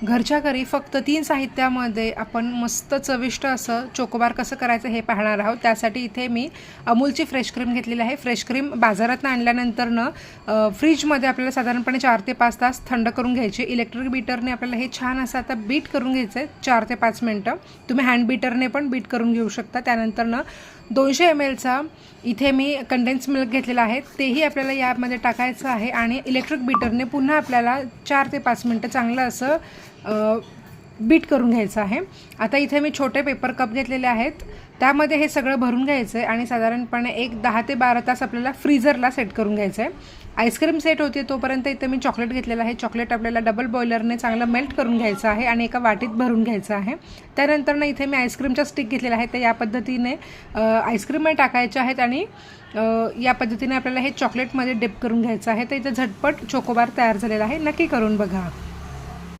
घरच्या घरी फक्त 3 साहित्यामध्ये आपण मस्त चविष्ट असं चोकोबार कसं करायचं हे पाहणार आहोत। त्यासाठी इथे मी अमूलची फ्रेश क्रीम घेतलेली आहे। फ्रेश क्रीम बाजारातून आणल्यानंतर फ्रीजमध्ये आपल्याला साधारणपणे 4 ते 5 तास थंड करून घ्यायची। इलेक्ट्रिक बीटरने आपल्याला हे छान असं आता बीट करून घ्यायचं आहे 4 ते 5 मिनिटं। तुम्ही हँड बीटरने पण बीट करून घेऊ शकता। त्यानंतर 200 ml चा इथे मी कंडेन्स मिल्क घेतलेला आहे, तेही आपल्याला यामध्ये टाकायचं आहे आणि इलेक्ट्रिक बीटरने पुन्हा आपल्याला 4 ते 5 मिनिटं चांगलं असं बीट करून घ्यायचं आहे। आता इथे मी छोटे पेपर कप घेतलेले आहेत, त्यामध्ये हे सगळं भरून घ्यायचं आहे आणि साधारणपणे 10 ते 12 तास आपल्याला फ्रीजरला सेट करून घ्यायचं आहे। आईस्क्रीम सेट होते तोपर्यंत इथे मी चॉकलेट घेतलेलं आहे। चॉकलेट आपल्याला डबल बॉयलरने चांगलं मेल्ट करून घ्यायचं आहे आणि एका वाटीत भरून घ्यायचं आहे। त्यानंतर इथे मी आईस्क्रीमच्या स्टिक घेतलेल्या आहेत, तर या पद्धतीने आईस्क्रीममध्ये टाकायच्या आहेत आणि या पद्धतीने आपल्याला हे चॉकलेटमध्ये डिप करून घ्यायचं आहे। तर इथे झटपट चोकोबार तयार झालेला आहे, नक्की करून बघा।